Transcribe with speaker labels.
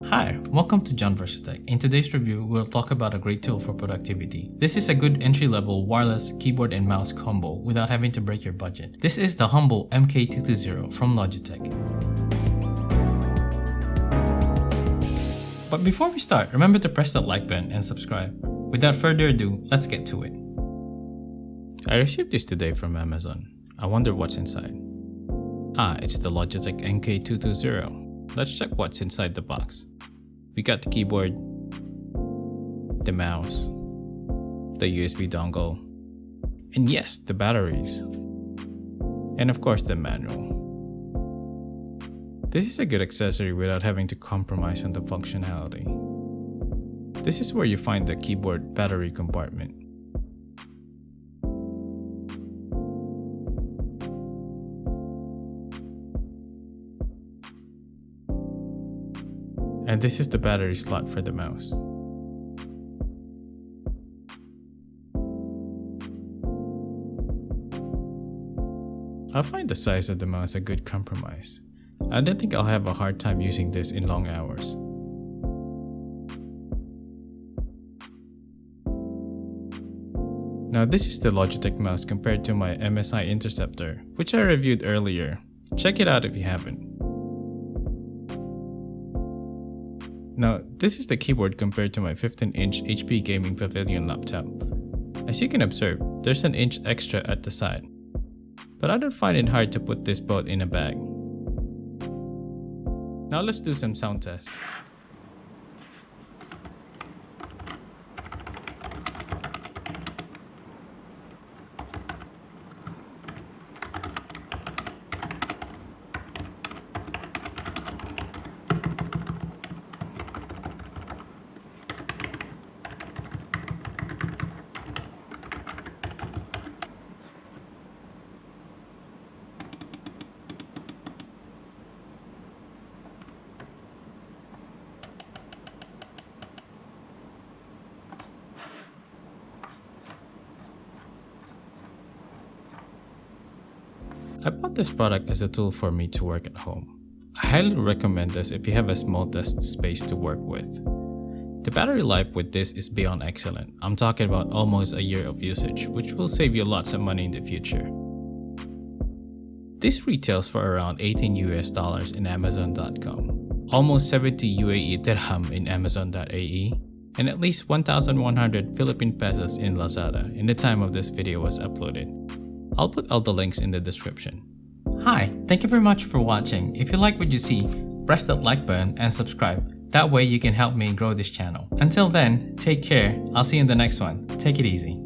Speaker 1: Hi, welcome to JohnVSTech. In today's review, we'll talk about a great tool for productivity. This is a good entry-level wireless keyboard and mouse combo without having to break your budget. This is the humble MK220 from Logitech. But before we start, remember to press that like button and subscribe. Without further ado, let's get to it. I received this today from Amazon. I wonder what's inside. It's the Logitech MK220. Let's check what's inside the box. We got the keyboard, the mouse, the USB dongle, and yes, the batteries, and of course the manual. This is a good accessory without having to compromise on the functionality. This is where you find the keyboard battery compartment. And this is the battery slot for the mouse. I find the size of the mouse a good compromise. I don't think I'll have a hard time using this in long hours. Now this is the Logitech mouse compared to my MSI Interceptor, which I reviewed earlier. Check it out if you haven't. Now, this is the keyboard compared to my 15-inch HP Gaming Pavilion laptop. As you can observe, there's an inch extra at the side. But I don't find it hard to put this both in a bag. Now let's do some sound tests. I bought this product as a tool for me to work at home. I highly recommend this if you have a small desk space to work with. The battery life with this is beyond excellent. I'm talking about almost a year of usage, which will save you lots of money in the future. This retails for around $18 US in Amazon.com, almost 70 UAE dirham in Amazon.ae, and at least 1,100 Philippine pesos in Lazada in the time of this video was uploaded. I'll put all the links in the description. Hi, thank you very much for watching. If you like what you see, press that like button and subscribe. That way you can help me grow this channel. Until then, take care. I'll see you in the next one. Take it easy.